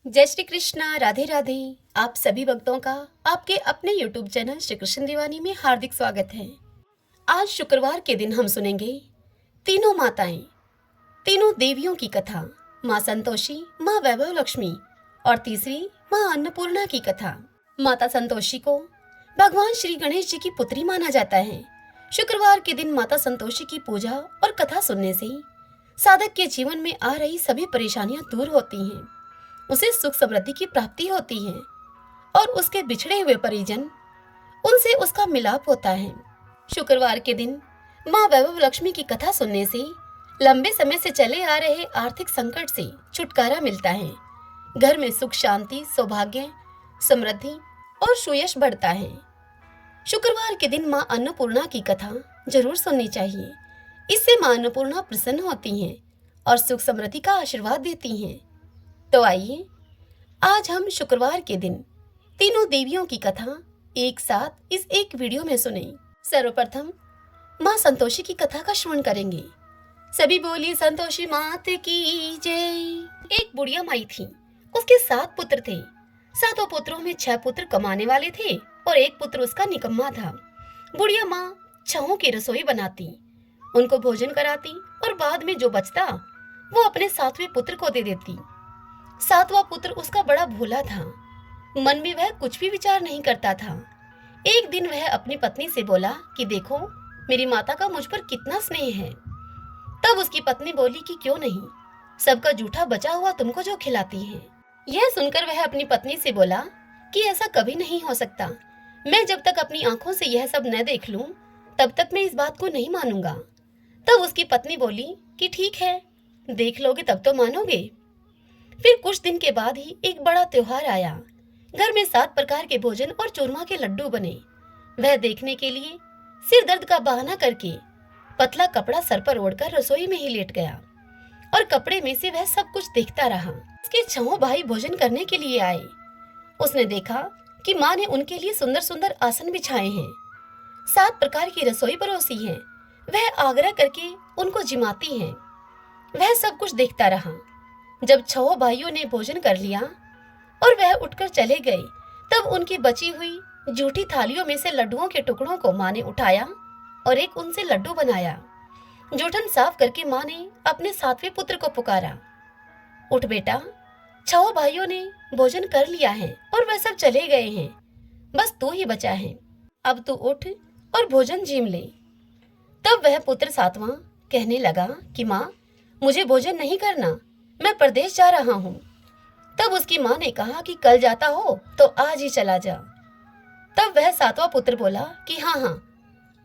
जय श्री कृष्णा, राधे राधे। आप सभी भक्तों का आपके अपने YouTube चैनल श्री कृष्ण दीवानी में हार्दिक स्वागत है। आज शुक्रवार के दिन हम सुनेंगे तीनों माताएं, तीनों देवियों की कथा। माँ संतोषी, माँ वैभव लक्ष्मी और तीसरी माँ अन्नपूर्णा की कथा। माता संतोषी को भगवान श्री गणेश जी की पुत्री माना जाता है। शुक्रवार के दिन माता संतोषी की पूजा और कथा सुनने से साधक के जीवन में आ रही सभी परेशानियां दूर होती हैं, उसे सुख समृद्धि की प्राप्ति होती है और उसके बिछड़े हुए परिजन उनसे उसका मिलाप होता है। शुक्रवार के दिन माँ वैभव लक्ष्मी की कथा सुनने से लंबे समय से चले आ रहे आर्थिक संकट से छुटकारा मिलता है। घर में सुख शांति, सौभाग्य, समृद्धि और सुयश बढ़ता है। शुक्रवार के दिन माँ अन्नपूर्णा की कथा जरूर सुननी चाहिए। इससे माँ अन्नपूर्णा प्रसन्न होती हैं और सुख समृद्धि का आशीर्वाद देती हैं। तो आइए आज हम शुक्रवार के दिन तीनों देवियों की कथा एक साथ इस एक वीडियो में सुने। सर्वप्रथम माँ संतोषी की कथा का श्रवण करेंगे। सभी बोली संतोषी मात की जय। एक बुढ़िया माई थी, उसके 7 पुत्र थे। 7 पुत्रों में 6 पुत्र कमाने वाले थे और एक पुत्र उसका निकम्मा था। बुढ़िया माँ 6 की रसोई बनाती, उनको भोजन कराती और बाद में जो बचता वो अपने 7वें पुत्र को दे देती। 7वां पुत्र उसका बड़ा भोला था, मन में वह कुछ भी विचार नहीं करता था। एक दिन वह अपनी पत्नी से बोला कि देखो मेरी माता का मुझ पर कितना स्नेह है। तब उसकी पत्नी बोली कि क्यों नहीं, सबका जूठा बचा हुआ तुमको जो खिलाती है। यह सुनकर वह अपनी पत्नी से बोला कि ऐसा कभी नहीं हो सकता, मैं जब तक अपनी आंखों से यह सब न देख लूं तब तक मैं इस बात को नहीं मानूंगा। तब उसकी पत्नी बोली कि ठीक है, देख लोगे तब तो मानोगे। फिर कुछ दिन के बाद ही एक बड़ा त्योहार आया। घर में 7 प्रकार के भोजन और चूरमा के लड्डू बने। वह देखने के लिए सिर दर्द का बहाना करके पतला कपड़ा सर पर ओढ़कर रसोई में ही लेट गया और कपड़े में से वह सब कुछ देखता रहा। उसके 6 भाई भोजन करने के लिए आए। उसने देखा कि माँ ने उनके लिए सुंदर सुंदर आसन बिछाए हैं, 7 प्रकार की रसोई परोसी है। वह आग्रह करके उनको जिमाती है। वह सब कुछ देखता रहा। जब 6 भाइयों ने भोजन कर लिया और वह उठकर चले गए, तब उनकी बची हुई जूठी थालियों में से लड्डुओं के टुकड़ों को माँ ने उठाया और एक उनसे लड्डू बनाया। जूठन साफ करके माँ ने अपने 7वें पुत्र को पुकारा, उठ बेटा, 6 भाइयों ने भोजन कर लिया है और वह सब चले गए हैं, बस तू ही बचा है, अब तू उठ और भोजन जीम ले। तब वह पुत्र 7वां कहने लगा कि माँ मुझे भोजन नहीं करना, मैं परदेश जा रहा हूँ। तब उसकी माँ ने कहा कि कल जाता हो तो आज ही चला जा। तब वह 7वां पुत्र बोला कि हाँ हाँ,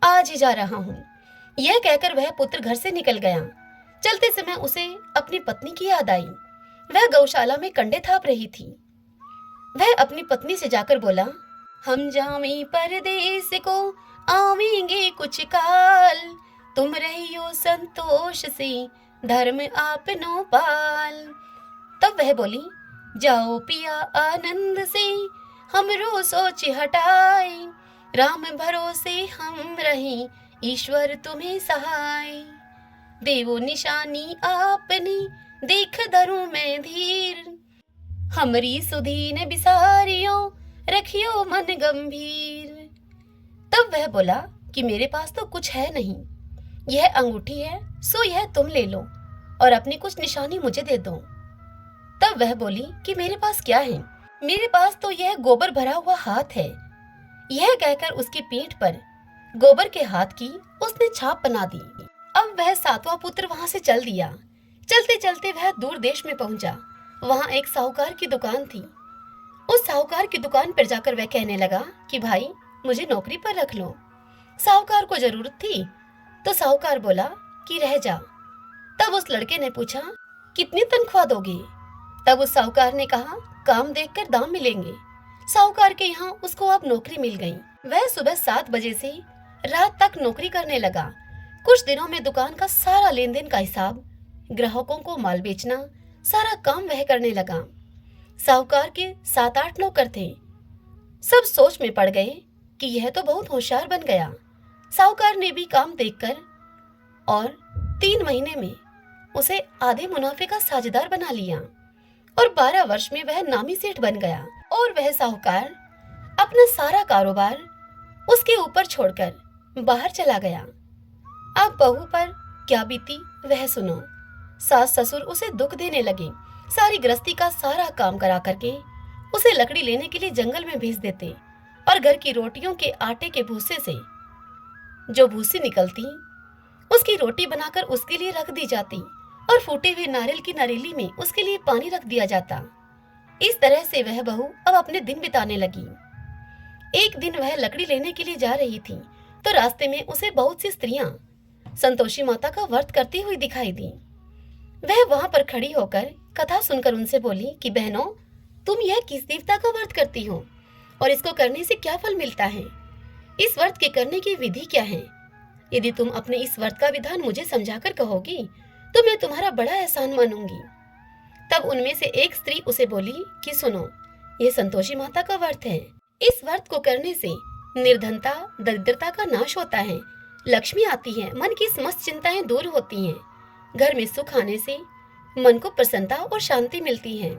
आज ही जा रहा हूँ। यह कहकर वह पुत्र घर से निकल गया। चलते समय उसे अपनी पत्नी की याद आई। वह गौशाला में कंडे थाप रही थी। वह अपनी पत्नी से जाकर बोला, हम जावें परदेस को आवेंगे कुछ काल, तुम रहियो संतोष से धर्म आपनो पाल। तब वह बोली, जाओ पिया आनंद से हमरो सोच हटाए, राम भरोसे हम रहे ईश्वर तुम्हें सहाय। देवो निशानी आपने देख धरूं मैं धीर, हमरी सुधीन बिसारियो रखियो मन गंभीर। तब वह बोला कि मेरे पास तो कुछ है नहीं, यह अंगूठी है सो यह तुम ले लो और अपनी कुछ निशानी मुझे दे दो। तब वह बोली कि मेरे पास क्या है, मेरे पास तो यह गोबर भरा हुआ हाथ है। यह कहकर उसकी पीठ पर गोबर के हाथ की उसने छाप बना दी। अब वह 7वां पुत्र वहां से चल दिया। चलते चलते वह दूर देश में पहुंचा। वहां एक साहूकार की दुकान थी। उस साहूकार की दुकान पर जाकर वह कहने लगा कि भाई मुझे नौकरी पर रख लो। साहूकार को जरूरत थी तो साहूकार बोला कि रह जा। तब उस लड़के ने पूछा, कितनी तनख्वाह दोगे? तब उस साहूकार ने कहा, काम देखकर दाम मिलेंगे। साहूकार के यहाँ उसको अब नौकरी मिल गई। वह सुबह 7 बजे से रात तक नौकरी करने लगा। कुछ दिनों में दुकान का सारा लेन देन का हिसाब, ग्राहकों को माल बेचना, सारा काम वह करने लगा। साहूकार के 7-8 नौकर थे। सब सोच में पड़ गए कि यह तो बहुत होशियार बन गया। साहूकार ने भी काम देखकर और 3 महीने में उसे आधे मुनाफे का साझेदार बना लिया। और 12 वर्ष में वह नामी सेठ बन गया और वह साहूकार अपना सारा कारोबार उसके ऊपर छोड़कर बाहर चला गया। अब बहू पर क्या बीती वह सुनो। सास ससुर उसे दुख देने लगे, सारी गृहस्थी का सारा काम करा करके उसे लकड़ी लेने के लिए जंगल में भेज देते और घर की रोटियों के आटे के भूसे से जो भूसी निकलती उसकी रोटी बनाकर उसके लिए रख दी जाती और फूटे हुए नारियल की नरेली में उसके लिए पानी रख दिया जाता। इस तरह से वह बहू अब अपने दिन बिताने लगी। एक दिन वह लकड़ी लेने के लिए जा रही थी तो रास्ते में उसे बहुत सी स्त्रियां संतोषी माता का व्रत करती हुई दिखाई दी। वह वहां पर खड़ी होकर कथा सुनकर उनसे बोली कि बहनों, तुम यह किस देवता का व्रत करती हो और इसको करने से क्या फल मिलता है? इस व्रत के करने की विधि क्या है? यदि तुम अपने इस व्रत का विधान मुझे समझाकर कहोगी तो मैं तुम्हारा बड़ा एहसान मानूंगी। तब उनमें से एक स्त्री उसे बोली कि सुनो, यह संतोषी माता का व्रत है। इस व्रत को करने से निर्धनता, दरिद्रता का नाश होता है, लक्ष्मी आती है, मन की समस्त चिंताएं दूर होती हैं, घर में सुख आने से मन को प्रसन्नता और शांति मिलती है।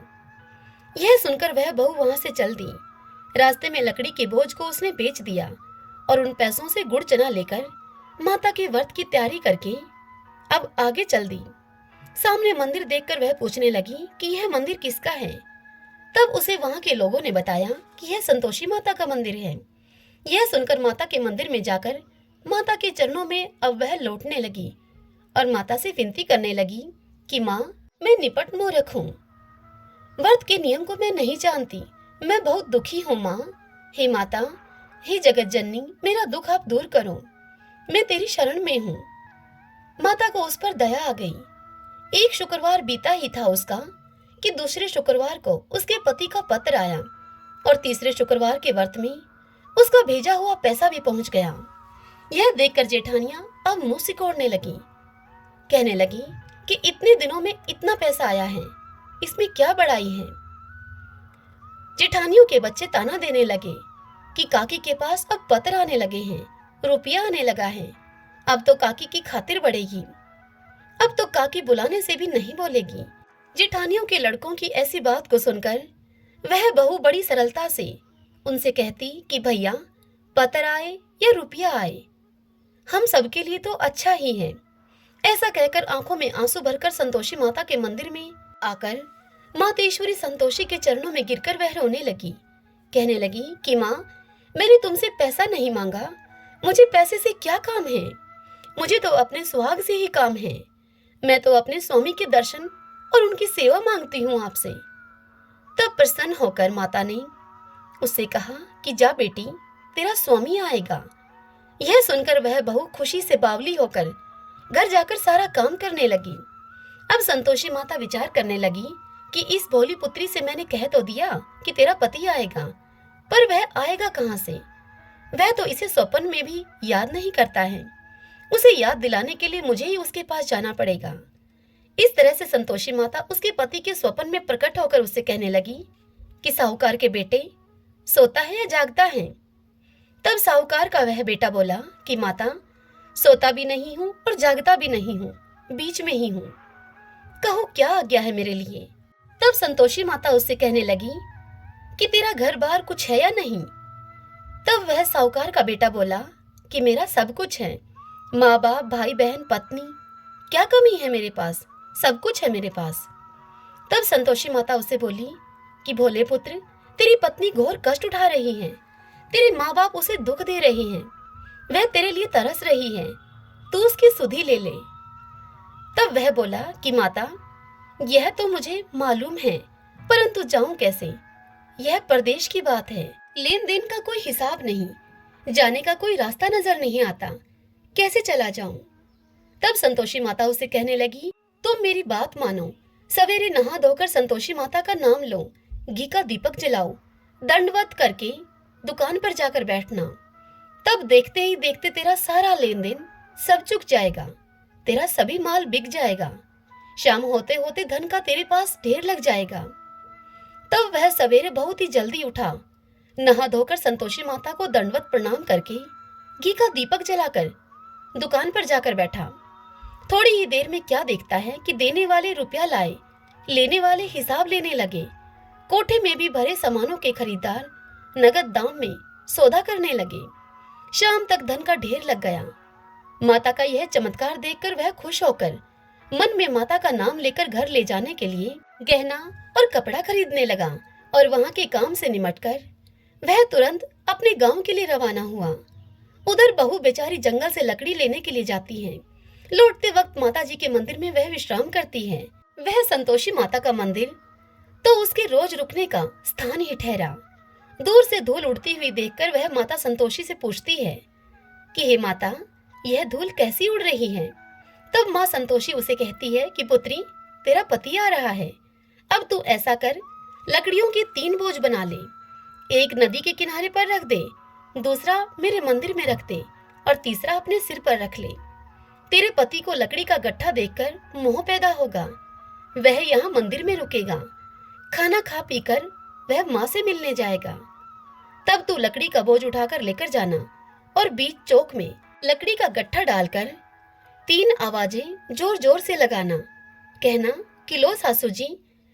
यह सुनकर वह बहू वहां से चल दी। रास्ते में लकड़ी के बोझ को उसने बेच दिया और उन पैसों से गुड़ चना लेकर माता के व्रत की तैयारी करके अब आगे चल दी। सामने मंदिर देखकर वह पूछने लगी कि यह मंदिर किसका है। तब उसे वहां के लोगों ने बताया कि यह संतोषी माता का मंदिर है। यह सुनकर माता के मंदिर में जाकर माता के चरणों में अब वह लौटने लगी और माता से विनती करने लगी कि माँ, मैं निपट मूर्ख हूँ, व्रत के नियम को मैं नहीं जानती, मैं बहुत दुखी हूँ माँ। हे माता, हे जगत जननी, मेरा दुख आप दूर करो, मैं तेरी शरण में हूँ। माता को उस पर दया आ गई। एक शुक्रवार बीता ही था उसका कि दूसरे शुक्रवार को उसके पति का पत्र आया और तीसरे शुक्रवार के व्रत में उसका भेजा हुआ पैसा भी पहुंच गया। यह देखकर जेठानियां अब मुंह सिकोड़ने लगी, कहने लगी कि इतने दिनों में इतना पैसा आया है, इसमें क्या बड़ाई है। जेठानियों के बच्चे ताना देने लगे कि काकी के पास अब पत्र आने लगे हैं, रुपया आने लगा है, अब तो काकी की खातिर बढ़ेगी, अब तो काकी बुलाने से भी नहीं बोलेगी। जेठानियों के लड़कों की ऐसी बात को सुनकर वह बहू बड़ी सरलता से उनसे कहती कि भैया, पत्र आए या रुपया आए, हम सबके लिए तो अच्छा ही है। ऐसा कहकर आंखों में आंसू भरकर संतोषी माता के मंदिर में आकर मातेश्वरी संतोषी के चरणों में गिरकर वह रोने लगी, कहने लगी कि माँ, मैंने तुमसे पैसा नहीं मांगा, मुझे पैसे से क्या काम है, मुझे तो अपने सुहाग से ही काम है। मैं तो अपने स्वामी के दर्शन और उनकी सेवा मांगती हूँ आपसे। तब प्रसन्न होकर माता ने उससे कहा कि जा बेटी, तेरा स्वामी आएगा। यह सुनकर वह बहू खुशी से बावली होकर घर जाकर सारा काम करने लगी। अब संतोषी माता विचार करने लगी कि इस भोली पुत्री से मैंने कह तो दिया कि तेरा पति आएगा, पर वह आएगा कहाँ से? वह तो इसे स्वप्न में भी याद नहीं करता है, उसे याद दिलाने के लिए मुझे ही उसके पास जाना पड़ेगा। इस तरह से संतोषी माता उसके पति के स्वप्न में प्रकट होकर उससे कहने लगी कि साहूकार के बेटे, सोता है या जागता है? तब साहूकार का वह बेटा बोला कि माता, सोता भी नहीं हूँ और जागता भी नहीं हूँ, बीच में ही हूँ, कहो क्या आज्ञा है मेरे लिए। तब संतोषी माता उससे कहने लगी कि तेरा घर बार कुछ है या नहीं? तब वह साहूकार का बेटा बोला कि मेरा सब कुछ है, माँ बाप, भाई बहन, पत्नी, क्या कमी है मेरे पास, सब कुछ है मेरे पास। तब संतोषी माता उससे बोली कि भोले पुत्र, तेरी पत्नी घोर कष्ट उठा रही है, तेरे माँ बाप उसे दुख दे रहे हैं, वह तेरे लिए तरस रही है, तू उसकी सुधि ले ले। तब वह बोला कि माता, यह तो मुझे मालूम है, परंतु जाऊं कैसे? यह परदेश की बात है, लेन देन का कोई हिसाब नहीं, जाने का कोई रास्ता नजर नहीं आता, कैसे चला जाऊं? तब संतोषी माता उसे कहने लगी, तुम मेरी बात मानो, सवेरे नहा धोकर संतोषी माता का नाम लो, घी का दीपक जलाओ, दंडवत करके दुकान पर जाकर बैठना, तब देखते ही देखते तेरा सारा लेन देन सब चुक जाएगा, तेरा सभी माल बिक जाएगा, शाम होते होते धन का तेरे पास ढेर लग जाएगा। तब वह सवेरे बहुत ही जल्दी उठा, नहा धोकर संतोषी माता को दंडवत प्रणाम करके घी का दीपक जलाकर दुकान पर जाकर बैठा। थोड़ी ही देर में क्या देखता है कि देने वाले रुपया लाए, लेने वाले हिसाब लेने लगे। कोठे में भी भरे सामानों के खरीदार नगद दाम में सौदा करने लगे। शाम तक धन का ढेर लग गया। माता का यह चमत्कार देखकर वह खुश होकर मन में माता का नाम लेकर घर ले जाने के लिए गहना और कपड़ा खरीदने लगा और वहां के काम से निमटकर वह तुरंत अपने गांव के लिए रवाना हुआ। उधर बहू बेचारी जंगल से लकड़ी लेने के लिए जाती है। लौटते वक्त माता जी के मंदिर में वह विश्राम करती है। वह संतोषी माता का मंदिर तो उसके रोज रुकने का स्थान ही ठहरा। दूर से धूल उड़ती हुई देखकर वह माता संतोषी से पूछती है कि हे माता, यह धूल कैसी उड़ रही है। तब माँ संतोषी उसे कहती है कि पुत्री, तेरा पति आ रहा है। अब तू ऐसा कर, लकड़ियों के 3 बोझ बना ले। एक नदी के किनारे पर रख दे, दूसरा मेरे मंदिर में रख दे और तीसरा अपने सिर पर रख ले। तेरे पति को लकड़ी का गट्ठा देखकर मोह पैदा होगा। वह यहाँ मंदिर में रुकेगा। खाना खा पीकर वह माँ से मिलने जाएगा। तब तू लकड़ी का बोझ उठाकर लेकर जाना और बीच चौक में लकड़ी का गट्ठा डालकर 3 आवाजें जोर जोर से लगाना। कहना कि लो सासू जी,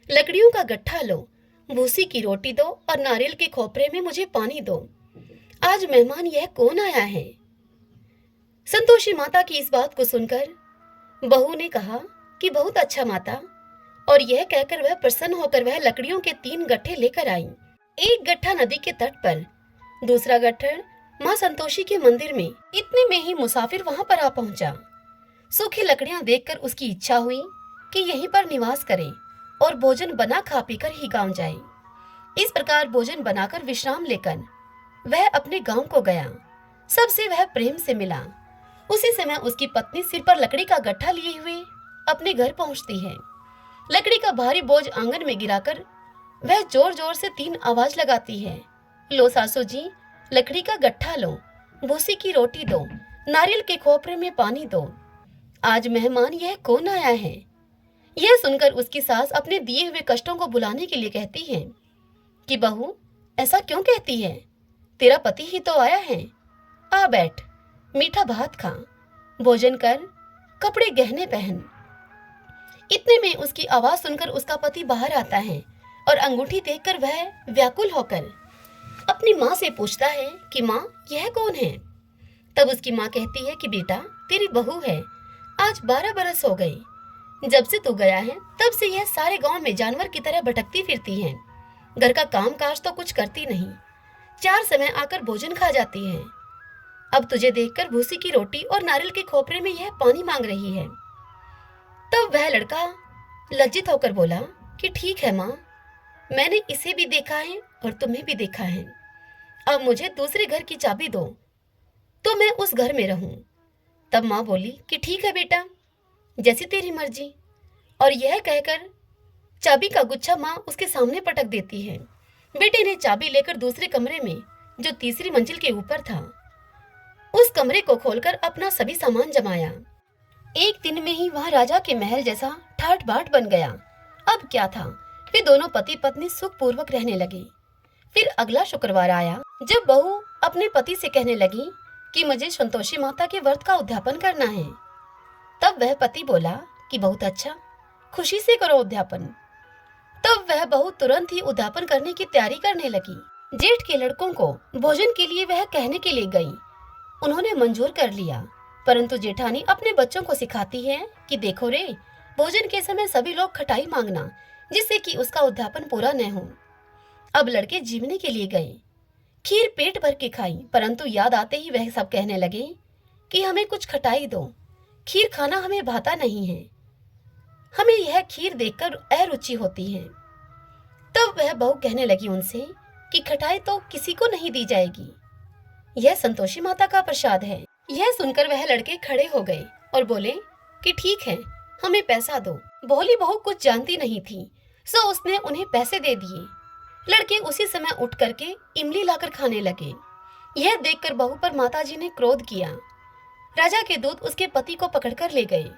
लकड़ियों का गट्ठा लो, भूसी की रोटी दो और नारियल के खोपरे में मुझे पानी दो। आज मेहमान यह कौन आया है। संतोषी माता की इस बात को सुनकर बहू ने कहा कि बहुत अच्छा माता, और यह कहकर वह प्रसन्न होकर वह लकड़ियों के 3 गट्ठे लेकर आई। एक गट्ठा नदी के तट पर, दूसरा गट्ठर माँ संतोषी के मंदिर में। इतने में ही मुसाफिर वहां पर आ पहुंचा। सूखी लकड़ियां देखकर उसकी इच्छा हुई कि यहीं पर निवास करे और भोजन बना खा पीकर ही गांव जाए। इस प्रकार भोजन बनाकर विश्राम लेकर वह अपने गांव को गया। सबसे वह प्रेम से मिला। उसी समय उसकी पत्नी सिर पर लकड़ी का गट्ठा लिए हुए अपने घर पहुंचती है। लकड़ी का भारी बोझ आंगन में गिराकर वह जोर जोर से 3 आवाज लगाती है। लो सासू जी, लकड़ी का गट्ठा लो, भूसी की रोटी दो, नारियल के खोपरे में पानी दो। आज मेहमान यह कौन आया है। यह सुनकर उसकी सास अपने दिए हुए कष्टों को भुलाने के लिए कहती है कि बहू, ऐसा क्यों कहती है। तेरा पति ही तो आया है। आ बैठ, मीठा भात खा, भोजन कर, कपड़े गहने पहन। इतने में उसकी आवाज सुनकर उसका पति बाहर आता है और अंगूठी देखकर वह व्याकुल होकर अपनी माँ से पूछता है कि माँ, यह कौन है। तब उसकी माँ कहती है कि बेटा, तेरी बहू है। आज 12 बरस हो गए। जब से तू गया है तब से यह सारे गांव में जानवर की तरह भटकती फिरती है। घर का काम काज तो कुछ करती नहीं। 4 समय आकर भोजन खा जाती है। अब तुझे देखकर भूसी की रोटी और नारियल के खोपरे में यह पानी मांग रही है। तब वह लड़का लज्जित होकर बोला कि ठीक है माँ, मैंने इसे भी देखा है और तुम्हें भी देखा है। अब मुझे दूसरे घर की चाबी दो तो मैं उस घर में रहूं। तब माँ बोली कि ठीक है बेटा, जैसी तेरी मर्जी। और यह कहकर चाबी का गुच्छा माँ उसके सामने पटक देती है। बेटे ने चाबी लेकर दूसरे कमरे में, जो तीसरी मंजिल के ऊपर था, उस कमरे को खोलकर अपना सभी सामान जमाया। एक दिन में ही वह राजा के महल जैसा ठाट बाट बन गया। अब क्या था, वे दोनों पति पत्नी सुखपूर्वक रहने लगे। फिर अगला शुक्रवार आया जब बहू अपने पति से कहने लगी कि मुझे संतोषी माता के व्रत का उद्यापन करना है। तब वह पति बोला कि बहुत अच्छा, खुशी से करो उद्यापन। तब वह बहू तुरंत ही उद्यापन करने की तैयारी करने लगी। जेठ के लड़कों को भोजन के लिए वह कहने के लिए गई। उन्होंने मंजूर कर लिया, परंतु जेठानी अपने बच्चों को सिखाती है कि देखो रे, भोजन के समय सभी लोग खटाई मांगना, जिससे कि उसका उद्यापन पूरा न हो। अब लड़के जीवने के लिए गए। खीर पेट भर के खाई, परंतु याद आते ही वह सब कहने लगे कि हमें कुछ खटाई दो, खीर खाना हमें भाता नहीं है, हमें यह खीर देखकर अरुचि होती है। तब वह बहू कहने लगी उनसे कि खटाई तो किसी को नहीं दी जाएगी, यह संतोषी माता का प्रसाद है। यह सुनकर वह लड़के खड़े हो गए और बोले कि ठीक है, हमें पैसा दो। भोली बहू कुछ जानती नहीं थी, सो उसने उन्हें पैसे दे दिए। लड़के उसी समय उठ करके इमली लाकर खाने लगे। यह देखकर बहू पर माताजी ने क्रोध किया। राजा के दूत उसके पति को पकड़कर ले गए।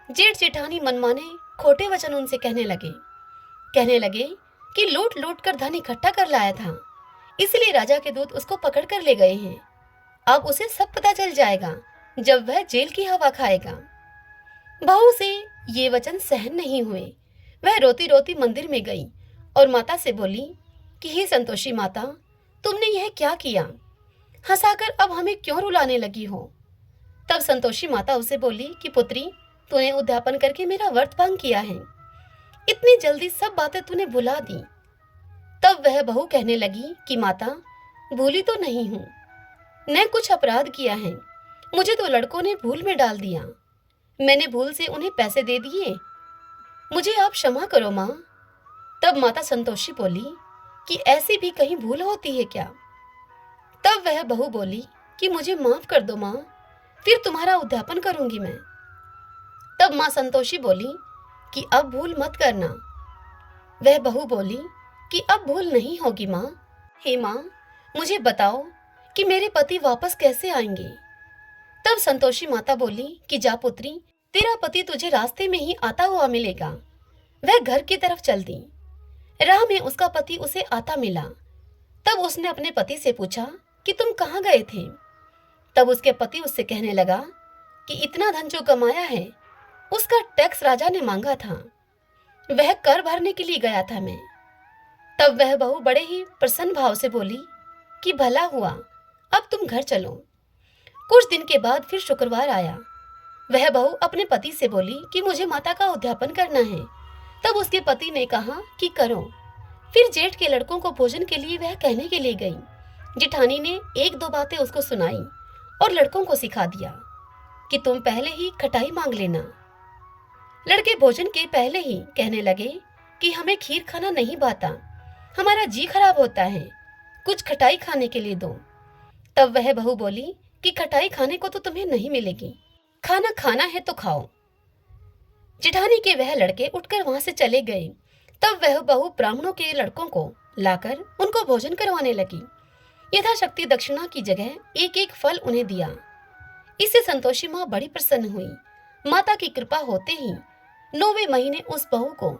जेठ जेठानी मनमाने खोटे वचन उनसे कहने लगे कि लूट लूट कर धन इकट्ठा कर लाया था, इसलिए राजा के दूत उसको पकड़ कर ले गए हैं। अब उसे सब पता चल जाएगा जब वह जेल की हवा खाएगा। बहू से ये वचन सहन नहीं हुए। वह रोती रोती मंदिर में गई और माता से बोली कि हे संतोषी माता, तुमने यह क्या किया? हंसाकर अब हमें क्यों रुलाने लगी हो? तब संतोषी माता उसे बोली कि पुत्री, तूने उद्यापन करके मेरा व्रत भंग किया है। इतनी जल्दी सब बातें तूने भुला दी। तब वह बहू कहने लगी कि माता, भूली तो नहीं हूं, मैं कुछ अपराध किया है, मुझे तो लड़कों ने भूल में डाल दिया, मैंने भूल से उन्हें पैसे दे दिए, मुझे आप क्षमा करो माँ। तब माता संतोषी बोली कि ऐसी भी कहीं भूल होती है क्या? तब वह बहू बोली कि मुझे माफ कर दो माँ, फिर तुम्हारा उद्यापन करूंगी मैं। तब माँ संतोषी बोली कि अब भूल मत करना। वह बहू बोली कि अब भूल नहीं होगी माँ। हे माँ, मुझे बताओ कि मेरे पति वापस कैसे आएंगे? तब संतोषी माता बोली कि जा पुत्री, तेरा पति तुझे रास्ते में ही आता हुआ मिलेगा। वह घर की तरफ चल दी। राह में उसका पति उसे आता मिला। तब उसने अपने पति से पूछा कि तुम कहाँ गए थे? तब उसके पति उससे कहने लगा कि इतना धन जो कमाया है उसका टैक्स राजा ने मांगा था, वह कर भरने के लिए गया था मैं। तब वह बहू बड़े ही प्रसन्न भाव से बोली कि भला हुआ, अब तुम घर चलो। कुछ दिन के बाद फिर शुक्रवार आया। वह बहू अपने पति से बोली कि मुझे माता का उद्यापन करना है। तब उसके पति ने कहा कि करो। फिर जेठ के लड़कों को भोजन के लिए वह कहने के लिए गई। जेठानी ने एक दो बातें उसको सुनाई और लड़कों को सिखा दिया कि तुम पहले ही खटाई मांग लेना। लड़के भोजन के पहले ही कहने लगे कि हमें खीर खाना नहीं भाता, हमारा जी खराब होता है, कुछ खटाई खाने के लिए दो। तब वह बहू बोली कि खटाई खाने को तो तुम्हें नहीं मिलेगी, खाना खाना है तो खाओ। जेठानी के वह लड़के उठकर वहां से चले गए। तब वह बहू ब्राह्मणों के लड़कों को लाकर उनको भोजन करवाने लगी। यथाशक्ति दक्षिणा की जगह एक एक फल उन्हें दिया। इससे संतोषी माँ बड़ी प्रसन्न हुई। माता की कृपा होते ही 9वें महीने उस बहू को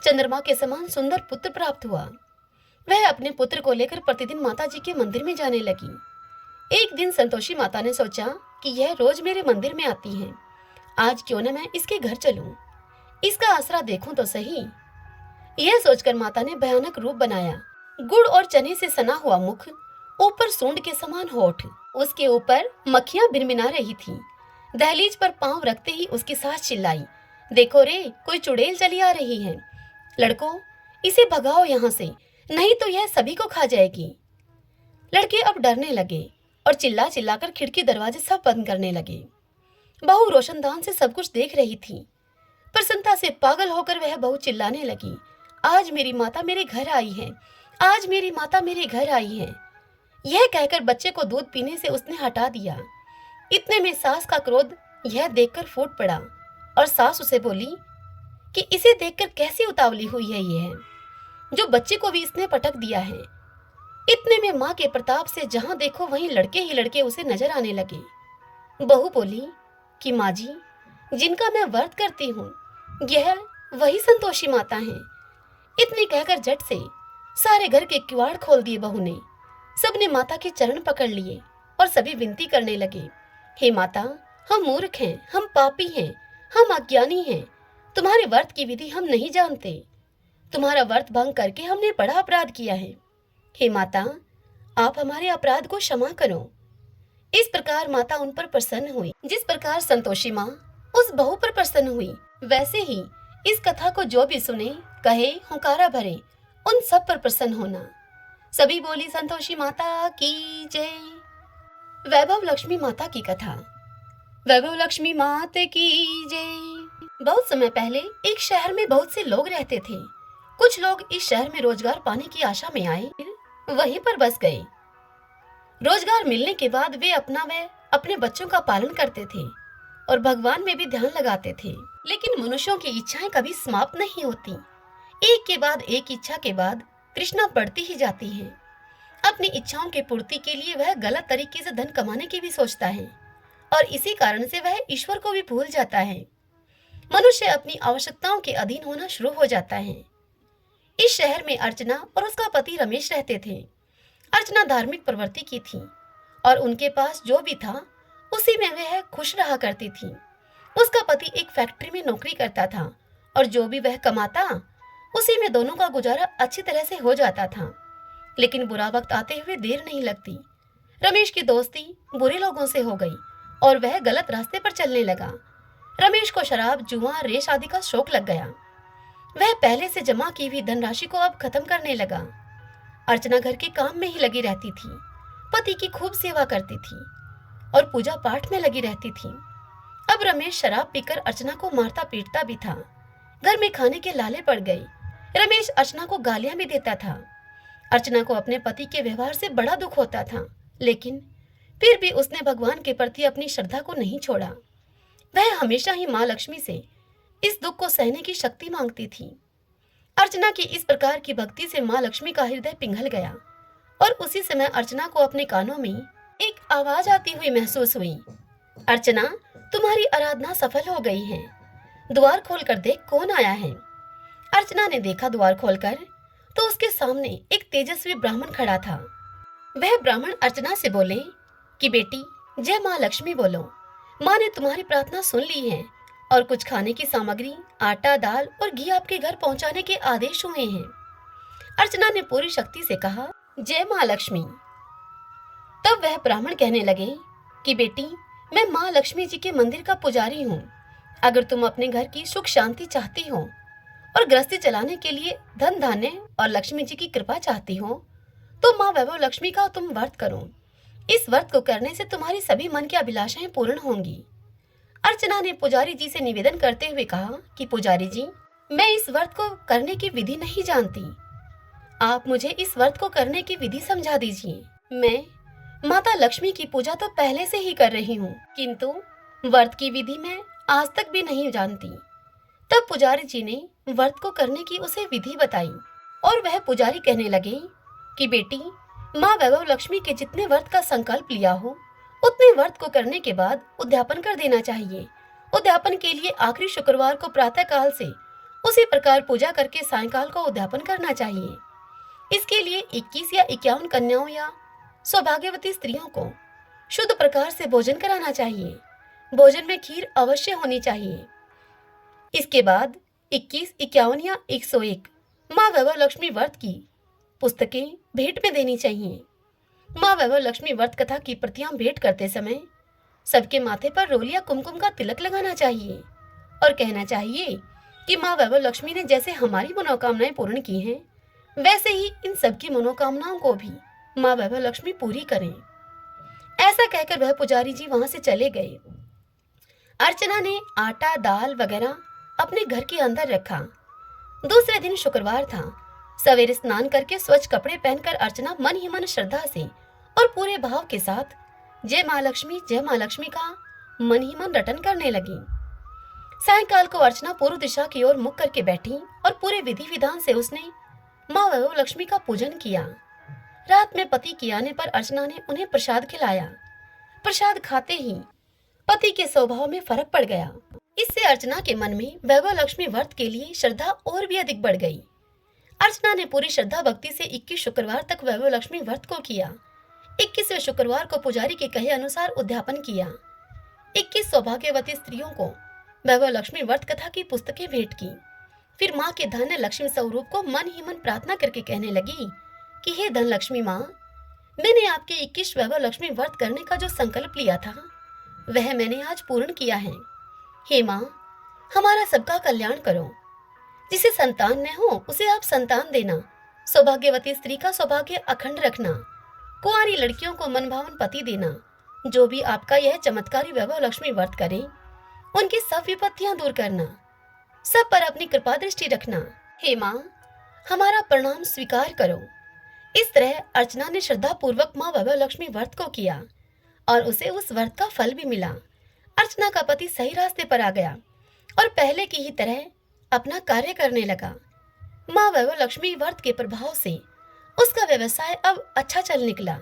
चंद्रमा के समान सुंदर पुत्र प्राप्त हुआ। वह अपने पुत्र को लेकर प्रतिदिन माता जी के मंदिर में जाने लगी। एक दिन संतोषी माता ने सोचा कि यह रोज मेरे मंदिर में आती है, आज क्यों न मैं इसके घर चलूं, इसका आसरा देखूं तो सही। यह सोचकर माता ने भयानक रूप बनाया। गुड़ और चने से सना हुआ मुख, ऊपर सूंड के समान होठ, उसके ऊपर मक्खियां भिनभिना रही थीं। दहलीज पर पांव रखते ही उसकी सास चिल्लाई, देखो रे, कोई चुड़ैल चली आ रही है, लड़कों इसे भगाओ यहाँ से, नहीं तो यह सभी को खा जाएगी। लड़के अब डरने लगे और चिल्ला चिल्लाकर खिड़की दरवाजे सब बंद करने लगे। बहू रोशनदान से सब कुछ देख रही थी। प्रसन्नता से पागल होकर वह बहू चिल्लाने लगी, आज मेरी माता मेरे घर आई है, आज मेरी माता मेरे घर आई है। यह कहकर बच्चे को दूध पीने से उसने हटा दिया। इतने में सास का क्रोध यह देखकर फूट पड़ा और सास उसे बोली कि इसे देखकर कैसी उतावली हुई है यह, जो बच्चे को भी इसने पटक दिया है। इतने में माँ के प्रताप से जहां देखो वहीं लड़के ही लड़के उसे नजर आने लगे। बहू बोली कि माँ जी, जिनका मैं व्रत करती हूँ यह वही संतोषी माता हैं। इतनी कहकर झट से सारे घर के किवाड़ खोल दिए बहू ने। सबने माता के चरण पकड़ लिए और सभी विनती करने लगे, हे माता, हम मूर्ख हैं, हम पापी हैं, हम अज्ञानी हैं, तुम्हारे व्रत की विधि हम नहीं जानते, तुम्हारा व्रत भंग करके हमने बड़ा अपराध किया है, हे माता, आप हमारे अपराध को क्षमा करो। इस प्रकार माता उन पर प्रसन्न हुई। जिस प्रकार संतोषी माँ उस बहू पर प्रसन्न हुई, वैसे ही इस कथा को जो भी सुने, कहे, हुंकारा भरे, उन सब पर प्रसन्न होना। सभी बोली संतोषी माता की जय। वैभव लक्ष्मी माता की कथा। वैभव लक्ष्मी माता की जय। बहुत समय पहले एक शहर में बहुत से लोग रहते थे। कुछ लोग इस शहर में रोजगार पाने की आशा में आए, वहीं पर बस गए। रोजगार मिलने के बाद वे अपना व अपने बच्चों का पालन करते थे और भगवान में भी ध्यान लगाते थे। लेकिन मनुष्यों की इच्छाएं कभी समाप्त नहीं होती। एक के बाद एक इच्छा के बाद तृष्णा बढ़ती ही जाती है। अपनी इच्छाओं की पूर्ति के लिए वह गलत तरीके से धन कमाने की भी सोचता है और इसी कारण से वह ईश्वर को भी भूल जाता है। मनुष्य अपनी आवश्यकताओं के अधीन होना शुरू हो जाता है। इस शहर में अर्चना और उसका पति रमेश रहते थे। अर्चना धार्मिक प्रवृत्ति की थी और उनके पास जो भी था उसी में वह खुश रहा करती थी। उसका पति एक फैक्ट्री में नौकरी करता था और जो भी वह कमाता उसी में दोनों का गुजारा अच्छी तरह से हो जाता था। लेकिन बुरा वक्त आते हुए देर नहीं लगती। रमेश की दोस्ती बुरे लोगों से हो गई और वह गलत रास्ते पर चलने लगा। रमेश को शराब, जुआ, रेस आदि का शौक लग गया। वह पहले से जमा की हुई धनराशि को अब खत्म करने लगा। अर्चना घर के काम में ही लगी रहती थी, पति की खूब सेवा करती थी और पूजा पाठ में लगी रहती थी। अब रमेश शराब पीकर अर्चना को मारता पीटता भी था। घर में खाने के लाले पड़ गए। रमेश अर्चना को गालियां भी देता था। अर्चना को अपने पति के व्यवहार से बड़ा दुख होता था, लेकिन फिर भी उसने भगवान के प्रति अपनी श्रद्धा को नहीं छोड़ा। वह हमेशा ही माँ लक्ष्मी से इस दुख को सहने की शक्ति मांगती थी। अर्चना की इस प्रकार की भक्ति से माँ लक्ष्मी का हृदय पिघल गया और उसी समय अर्चना को अपने कानों में एक आवाज आती हुई महसूस हुई। अर्चना, तुम्हारी आराधना सफल हो गई है। द्वार खोलकर देख कौन आया है। अर्चना ने देखा द्वार खोलकर तो उसके सामने एक तेजस्वी ब्राह्मण खड़ा था। वह ब्राह्मण अर्चना से बोले कि बेटी, जय माँ लक्ष्मी बोलो। माँ ने तुम्हारी प्रार्थना सुन ली है और कुछ खाने की सामग्री, आटा, दाल और घी आपके घर पहुंचाने के आदेश हुए हैं। अर्चना ने पूरी शक्ति से कहा, जय माँ लक्ष्मी। तब वह ब्राह्मण कहने लगे कि बेटी, मैं माँ लक्ष्मी जी के मंदिर का पुजारी हूँ। अगर तुम अपने घर की सुख शांति चाहती हो और गृहस्थी चलाने के लिए धन धान्य और लक्ष्मी जी की कृपा चाहती हो तो माँ वैभव लक्ष्मी का तुम व्रत करो। इस व्रत को करने से तुम्हारी सभी मन की अभिलाषाएं पूर्ण होंगी। अर्चना ने पुजारी जी से निवेदन करते हुए कहा कि पुजारी जी, मैं इस व्रत को करने की विधि नहीं जानती। आप मुझे इस व्रत को करने की विधि समझा दीजिए। मैं माता लक्ष्मी की पूजा तो पहले से ही कर रही हूँ, किंतु व्रत की विधि मैं आज तक भी नहीं जानती। तब पुजारी जी ने व्रत को करने की उसे विधि बताई और वह पुजारी कहने लगे कि बेटी, माँ वैभव लक्ष्मी के जितने व्रत का संकल्प लिया हो उतने व्रत को करने के बाद उद्यापन कर देना चाहिए। उद्यापन के लिए आखिरी शुक्रवार को प्रातः काल से उसी प्रकार पूजा करके सायंकाल को उद्यापन करना चाहिए। इसके लिए 21 या 51 कन्याओं या सौभाग्यवती स्त्रियों को शुद्ध प्रकार से भोजन कराना चाहिए। भोजन में खीर अवश्य होनी चाहिए। इसके बाद 21, 51 या 101 माँ वैभव लक्ष्मी व्रत की पुस्तकें भेंट में देनी चाहिए। माँ वैभव लक्ष्मी व्रत कथा की प्रतियां भेंट करते समय सबके माथे पर रोल या कुमकुम का तिलक लगाना चाहिए और कहना चाहिए कि माँ वैभव लक्ष्मी ने जैसे हमारी मनोकामनाएं पूर्ण की हैं, वैसे ही इन सबकी मनोकामनाओं को भी माँ वैभव लक्ष्मी पूरी करें। ऐसा कहकर वह पुजारी जी वहां से चले गए। अर्चना ने आटा, दाल वगैरह अपने घर के अंदर रखा। दूसरे दिन शुक्रवार था। सवेरे स्नान करके स्वच्छ कपड़े पहनकर अर्चना मन ही मन श्रद्धा से और पूरे भाव के साथ जय माँ लक्ष्मी का मन ही मन रटन करने लगी। सायंकाल को अर्चना पूर्व दिशा की ओर मुख करके बैठी और पूरे विधि विधान से उसने माँ वैभव लक्ष्मी का पूजन किया। रात में पति के आने पर अर्चना ने उन्हें प्रसाद खिलाया। प्रसाद खाते ही पति के स्वभाव में फर्क पड़ गया। इससे अर्चना के मन में वैभव लक्ष्मी व्रत के लिए श्रद्धा और भी अधिक बढ़ गई। अर्चना ने पूरी श्रद्धा भक्ति से 21 शुक्रवार तक वैभव लक्ष्मी व्रत को किया। 21वें शुक्रवार को पुजारी के कहे अनुसार उद्यापन किया। 21 सौभाग्यवती स्त्रियों को वैभव लक्ष्मी व्रत कथा की पुस्तकें भेंट की। फिर माँ के धन्य लक्ष्मी स्वरूप को मन ही मन प्रार्थना करके कहने लगी कि हे धन लक्ष्मी माँ, मैंने आपके 21 वैभव लक्ष्मी व्रत करने का जो संकल्प लिया था वह मैंने आज पूर्ण किया है। हे माँ, हमारा सबका कल्याण करो। जिसे संतान न हो उसे आप संतान देना। सौभाग्यवती स्त्री का सौभाग्य अखंड रखना। कुंवारी लड़कियों को मनभावन पति देना। जो भी आपका यह चमत्कारी वैभव लक्ष्मी व्रत करें उनकी सब विपत्तियां दूर करना। सब पर अपनी कृपा दृष्टि रखना। हे माँ, हमारा प्रणाम स्वीकार करो। इस तरह अर्चना ने श्रद्धा पूर्वक माँ वैभव लक्ष्मी व्रत को किया और उसे उस व्रत का फल भी मिला। अर्चना का पति सही रास्ते पर आ गया और पहले की ही तरह अपना कार्य करने लगा। माँ वैभव लक्ष्मी व्रत के प्रभाव से उसका व्यवसाय अब अच्छा चल निकला।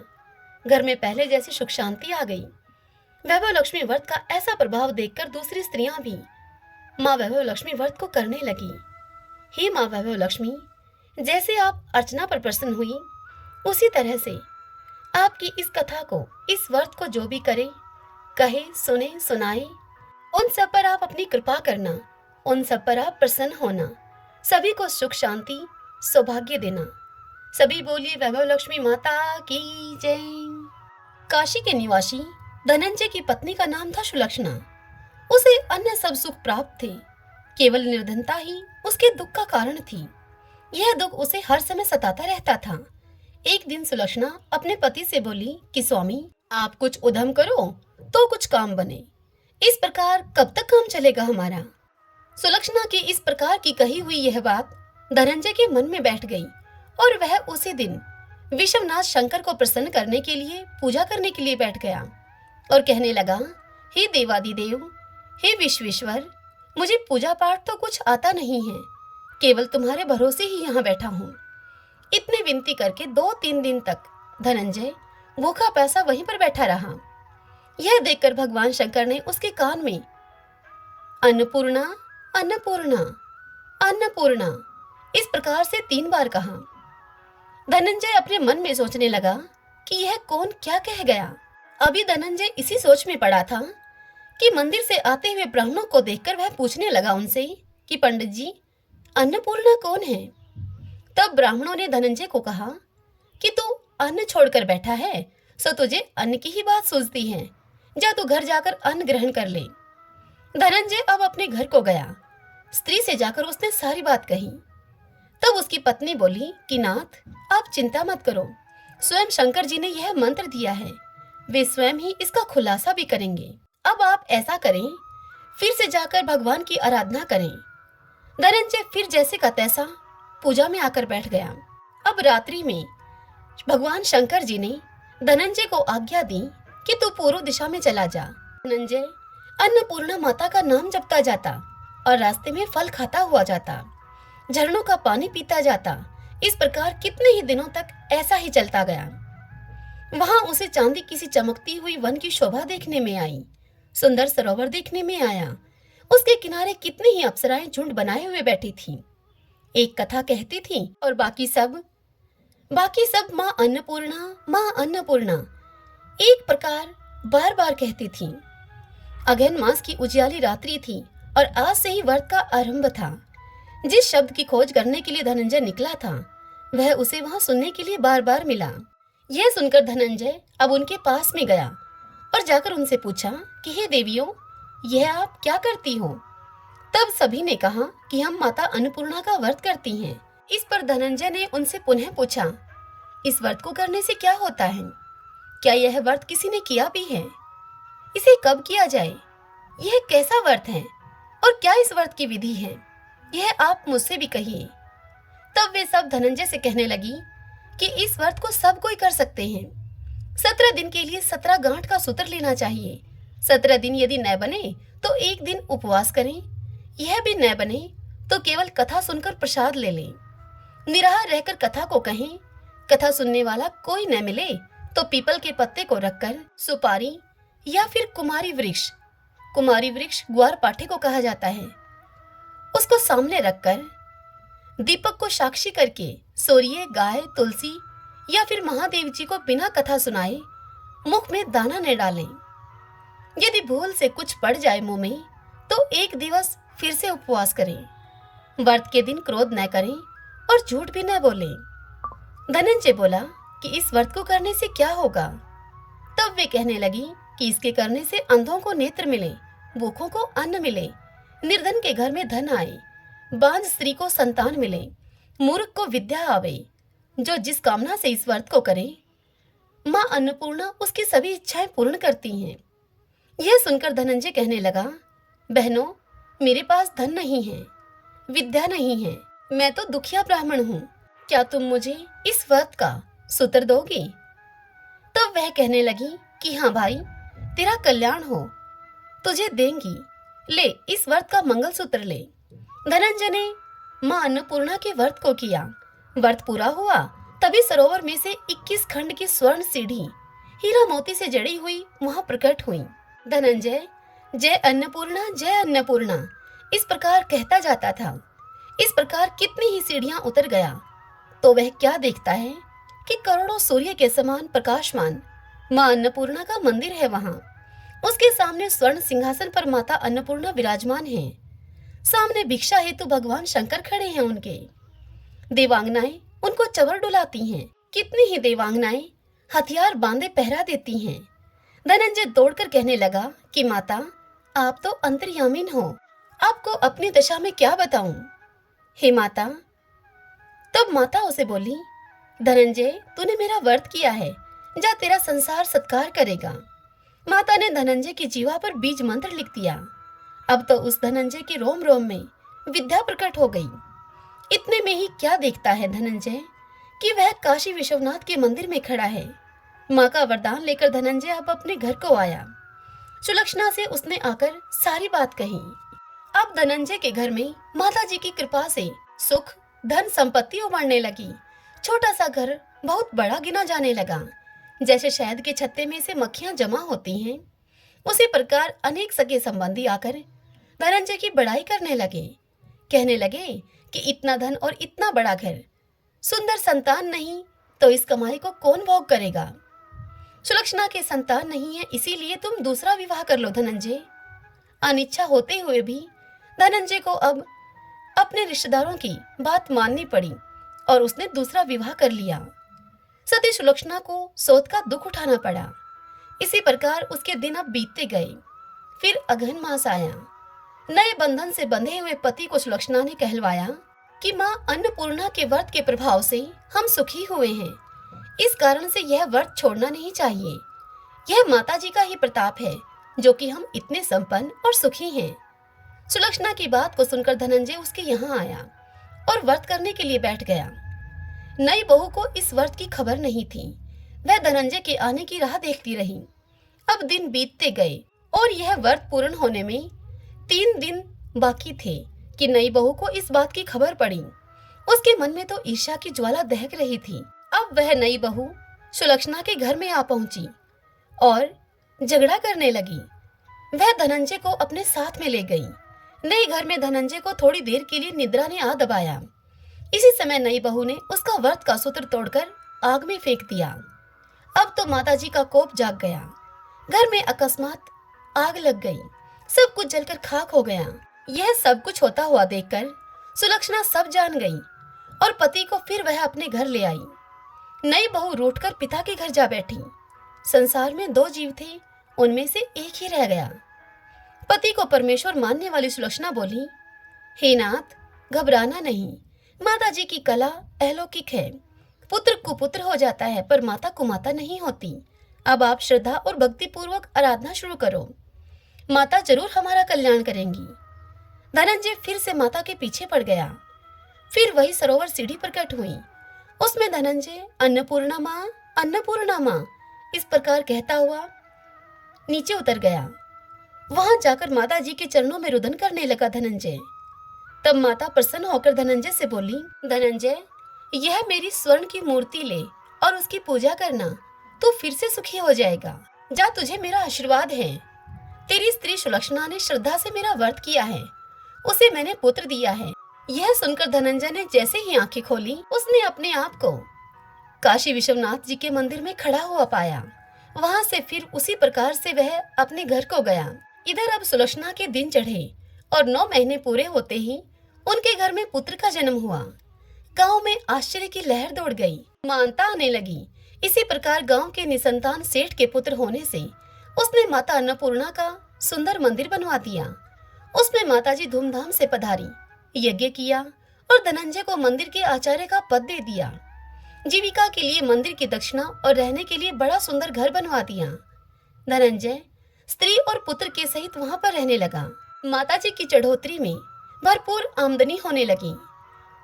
घर में पहले जैसी सुख शांति आ गई। वैभव लक्ष्मी व्रत का ऐसा प्रभाव देखकर दूसरी स्त्रियां भी माँ वैभव लक्ष्मी व्रत को करने लगी। हे माँ वैभव लक्ष्मी, जैसे आप अर्चना पर प्रसन्न हुई उसी तरह से आपकी इस कथा को, इस व्रत को जो भी करे, कहे, सुने, सुनाए, उन सब पर आप अपनी कृपा करना। उन सब पर आप प्रसन्न होना, सभी को सुख शांति सौभाग्य देना। सभी बोलिए वैभव लक्ष्मी माता की जय। काशी के निवासी धनंजय की पत्नी का नाम था सुलक्षणा। उसे अन्य सब सुख प्राप्त थे, केवल निर्धनता ही उसके दुख का कारण थी। यह दुख उसे हर समय सताता रहता था। एक दिन सुलक्षणा अपने पति से बोली कि स्वामी, आप कुछ उद्यम करो तो कुछ काम बने। इस प्रकार कब तक काम चलेगा हमारा? सुलक्षणा की इस प्रकार की कही हुई यह बात धनंजय के मन में बैठ गई और वह उसी दिन विश्वनाथ शंकर को प्रसन्न करने के लिए पूजा करने के लिए बैठ गया और कहने लगा, हे देवादिदेव, हे विश्वेश्वर, मुझे पूजा पाठ तो कुछ आता नहीं है, केवल तुम्हारे भरोसे ही यहाँ बैठा हूँ। इतनी विनती करके 2-3 दिन तक धनंजय भूखा प्यासा वहीं पर बैठा रहा। यह देखकर भगवान शंकर ने उसके कान में अन्नपूर्णा अन्नपूर्णा अन्नपूर्णा इस प्रकार से 3 बार कहा। धनंजय अपने मन में सोचने लगा कि यह कौन क्या कह गया। अभी धनंजय इसी सोच में पड़ा था कि मंदिर से आते हुए ब्राह्मणों को देखकर वह पूछने लगा उनसे कि पंडित जी, अन्नपूर्णा कौन है? तब ब्राह्मणों ने धनंजय को कहा कि तू अन्न छोड़कर बैठा है, सो तुझे अन्न की ही बात सूझती है। जा तू घर जाकर अन्न ग्रहण कर ले। धनंजय अब अपने घर को गया। स्त्री से जाकर उसने सारी बात कही। तब उसकी पत्नी बोली कि नाथ, आप चिंता मत करो, स्वयं शंकर जी ने यह मंत्र दिया है, वे स्वयं ही इसका खुलासा भी करेंगे। अब आप ऐसा करें, फिर से जाकर भगवान की आराधना करें। धनंजय फिर जैसे का तैसा पूजा में आकर बैठ गया। अब रात्रि में भगवान शंकर जी ने धनंजय को आज्ञा दी कि तू पूर्व दिशा में चला जा। धनंजय अन्नपूर्णा माता का नाम जपता जाता और रास्ते में फल खाता हुआ जाता, झरनों का पानी पीता जाता। इस प्रकार कितने ही दिनों तक ऐसा ही चलता गया। वहां उसे चांदी किसी चमकती हुई वन की शोभा देखने में आई, सुंदर सरोवर देखने में आया। उसके किनारे कितनी ही अप्सराएं झुंड बनाए हुए बैठी थीं। एक कथा कहती थी और बाकी सब माँ अन्नपूर्णा एक प्रकार बार बार कहती थीं। अगहन मास की उजियाली रात्रि थी और आज से ही व्रत का आरंभ था। जिस शब्द की खोज करने के लिए धनंजय निकला था, वह उसे वहां सुनने के लिए बार बार मिला। यह सुनकर धनंजय अब उनके पास में गया और जाकर उनसे पूछा कि हे देवियों, यह आप क्या करती हो? तब सभी ने कहा कि हम माता अन्नपूर्णा का व्रत करती हैं। इस पर धनंजय ने उनसे पुनः पूछा, इस व्रत को करने से क्या होता है? क्या यह व्रत किसी ने किया भी है? इसे कब किया जाए? यह कैसा व्रत है और क्या इस व्रत की विधि है? यह आप मुझसे भी कहिए। तब वे सब धनंजय से कहने लगी कि इस व्रत को सब कोई कर सकते हैं। 17 दिन के लिए 17 गांठ का सूत्र लेना चाहिए। 17 दिन यदि न बने तो एक दिन उपवास करें। यह भी न बने तो केवल कथा सुनकर प्रसाद ले लें। निराहार रहकर कथा को कहें। कथा सुनने वाला कोई न मिले तो पीपल के पत्ते को रखकर सुपारी या फिर कुमारी वृक्ष ग्वार पाठे को कहा जाता है, उसको सामने रखकर दीपक को साक्षी करके सूर्य, गाय, तुलसी या फिर महादेव जी को बिना कथा सुनाए मुख में दाना न डालें। यदि भूल से कुछ पड़ जाए मुंह में तो एक दिवस फिर से उपवास करें। व्रत के दिन क्रोध न करें और झूठ भी न बोलें। धनंजय बोला कि इस व्रत को करने से क्या होगा? तब वे कहने लगी कि इसके करने से अंधों को नेत्र मिले, भूखों को अन्न मिले, निर्धन के घर में धन आए, बांझ स्त्री को संतान मिले, मूर्ख को विद्या आवे। जो जिस कामना से इस व्रत को करे, माँ अन्नपूर्णा उसकी सभी इच्छाएं पूर्ण करती हैं। यह सुनकर धनंजय कहने लगा, बहनों, मेरे पास धन नहीं है, विद्या नहीं है, मैं तो दुखिया ब्राह्मण हूँ। क्या तुम मुझे इस व्रत का सूत्र दोगी? तब वह कहने लगी कि हाँ भाई, तेरा कल्याण हो, तुझे देंगी। ले, इस व्रत का मंगलसूत्र ले। धनंजय ने माँ अन्नपूर्णा के व्रत को किया। व्रत पूरा हुआ तभी सरोवर में से 21 खंड की स्वर्ण सीढ़ी हीरा मोती से जड़ी हुई वहां प्रकट हुई। धनंजय जय अन्नपूर्णा इस प्रकार कहता जाता था। इस प्रकार कितनी ही सीढ़ियां उतर गया तो वह क्या देखता है कि करोड़ों सूर्य के समान प्रकाशमान माँ अन्नपूर्णा का मंदिर है। वहां उसके सामने स्वर्ण सिंहासन पर माता अन्नपूर्णा विराजमान है। सामने भिक्षा हेतु भगवान शंकर खड़े हैं उनके। देवांगनाएं उनको चवर डुलाती हैं। कितनी ही देवांगनाएं हथियार बांधे पहरा देती हैं। धनंजय दौड़कर कहने लगा कि माता, आप तो अंतर्यामिन हो, आपको अपनी दशा में क्या बताऊं। हे माता। तब माता उसे बोली, धनंजय, तूने मेरा व्रत किया है, जा तेरा संसार सत्कार करेगा। माता ने धनंजय की जीवा पर बीज मंत्र लिख दिया। अब तो उस धनंजय के रोम रोम में विद्या प्रकट हो गई। इतने में ही क्या देखता है धनंजय कि वह काशी विश्वनाथ के मंदिर में खड़ा है। माँ का वरदान लेकर धनंजय अब अपने घर को आया। सुलक्षणा से उसने आकर सारी बात कही। अब धनंजय के घर में माता जी की कृपा से सुख, धन, संपत्ति उमड़ने लगी। छोटा सा घर बहुत बड़ा गिना जाने लगा। जैसे शहद के छत्ते में से मक्खियां जमा होती हैं, उसी प्रकार अनेक सगे संबंधी आकर धनंजय की बड़ाई करने लगे। कहने लगे कि इतना धन और इतना बड़ा घर, सुंदर संतान नहीं तो इस कमाई को कौन भोग करेगा। सुलक्षणा के संतान नहीं है, इसीलिए तुम दूसरा विवाह कर लो धनंजय। अनिच्छा होते हुए भी धनंजय को अब अपने रिश्तेदारों की बात माननी पड़ी और उसने दूसरा विवाह कर लिया। सती सुलक्षणा को सोच का दुख उठाना पड़ा। इसी प्रकार उसके दिन अब बीतते गए। फिर अगहन मास आया। नए बंधन से बंधे हुए पति को सुलक्षणा ने कहलवाया कि माँ अन्नपूर्णा के व्रत के प्रभाव से हम सुखी हुए हैं, इस कारण से यह व्रत छोड़ना नहीं चाहिए। यह माता जी का ही प्रताप है जो कि हम इतने संपन्न और सुखी हैं। सुलक्षणा की बात को सुनकर धनंजय उसके यहाँ आया और व्रत करने के लिए बैठ गया। नई बहू को इस व्रत की खबर नहीं थी। वह धनंजय के आने की राह देखती रही। अब दिन बीतते गए और यह व्रत पूर्ण होने में 3 दिन बाकी थे कि नई बहू को इस बात की खबर पड़ी। उसके मन में तो ईर्ष्या की ज्वाला दहक रही थी। अब वह नई बहू सुलक्षणा के घर में आ पहुंची और झगड़ा करने लगी। वह धनंजय को अपने साथ में ले गई। नए घर में धनंजय को थोड़ी देर के लिए निद्रा ने आ दबाया। इसी समय नई बहू ने उसका व्रत का सूत्र तोड़कर आग में फेंक दिया। अब तो माताजी का कोप जाग गया। घर में अकस्मात आग लग गई। सब कुछ जलकर खाक हो गया। यह सब कुछ होता हुआ देखकर सुलक्षणा सब जान गई और पति को फिर वह अपने घर ले आई। नई बहू रूठकर पिता के घर जा बैठी। संसार में 2 जीव थे, उनमें से एक ही रह गया। पति को परमेश्वर मानने वाली सुलक्षणा बोली, हे नाथ, घबराना नहीं। माता जी की कला अलौकिक है। पुत्र कुपुत्र हो जाता है पर माता कुमाता नहीं होती। अब आप श्रद्धा और भक्ति पूर्वक आराधना शुरू करो। माता जरूर हमारा कल्याण करेंगी। धनंजय फिर से माता के पीछे पड़ गया। फिर वही सरोवर सीढ़ी प्रकट हुई। उसमें धनंजय अन्नपूर्णा माँ, अन्नपूर्णा माँ इस प्रकार कहता हुआ नीचे उतर गया। वहां जाकर माता जी के चरणों में रुदन करने लगा धनंजय। तब माता प्रसन्न होकर धनंजय से बोली, धनंजय, यह मेरी स्वर्ण की मूर्ति ले और उसकी पूजा करना, तू फिर से सुखी हो जाएगा। जा, तुझे मेरा आशीर्वाद है। तेरी स्त्री सुलक्षणा ने श्रद्धा से मेरा व्रत किया है, उसे मैंने पुत्र दिया है। यह सुनकर धनंजय ने जैसे ही आंखें खोली, उसने अपने आप को काशी विश्वनाथ जी के मंदिर में खड़ा हुआ पाया। वहां से फिर उसी प्रकार से वह अपने घर को गया। इधर अब सुलक्षणा के दिन चढ़े और 9 महीने पूरे होते ही उनके घर में पुत्र का जन्म हुआ। गांव में आश्चर्य की लहर दौड़ गई। मानता आने लगी। इसी प्रकार गांव के निसंतान सेठ के पुत्र होने से उसने माता अन्नपूर्णा का सुंदर मंदिर बनवा दिया। उसमें माताजी धूमधाम से पधारी, यज्ञ किया और धनंजय को मंदिर के आचार्य का पद दे दिया। जीविका के लिए मंदिर की दक्षिणा और रहने के लिए बड़ा सुंदर घर बनवा दिया। धनंजय स्त्री और पुत्र के सहित वहां पर रहने लगा। माताजी की चढ़ोतरी में भरपूर आमदनी होने लगी।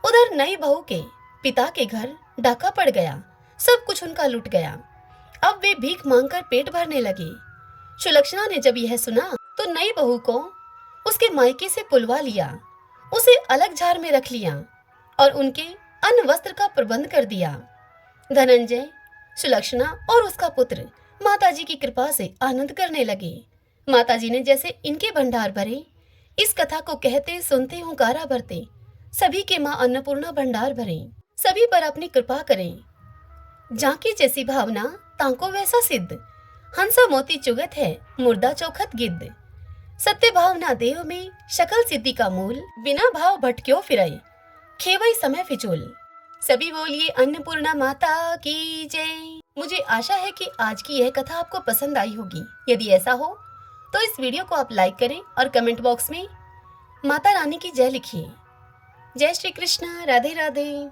उधर नई बहू के पिता के घर डाका पड़ गया। सब कुछ उनका लुट गया। अब वे भीख मांगकर पेट भरने लगे। सुलक्षणा ने जब यह सुना तो नई बहू को उसके मायके से पुलवा लिया, उसे अलग झार में रख लिया और उनके अन्न वस्त्र का प्रबंध कर दिया। धनंजय, सुलक्षणा और उसका पुत्र माताजी की कृपा से आनंद करने लगे। माताजी ने जैसे इनके भंडार भरे, इस कथा को कहते सुनते हुंकारा भरते सभी के माँ अन्नपूर्णा भंडार भरे, सभी पर अपनी कृपा करें। जाकी जैसी भावना तांको वैसा सिद्ध, हंसा मोती चुगत है मुर्दा चौखट गिद्ध। सत्य भावना देव में शकल सिद्धि का मूल, बिना भाव भटक्यो फिरई, खेवई समय फिजूल। सभी बोलिए अन्नपूर्णा माता की जय। मुझे आशा है कि आज की यह कथा आपको पसंद आई होगी। यदि ऐसा हो तो इस वीडियो को आप लाइक करें और कमेंट बॉक्स में माता रानी की जय लिखिए। जय श्री कृष्ण। राधे राधे।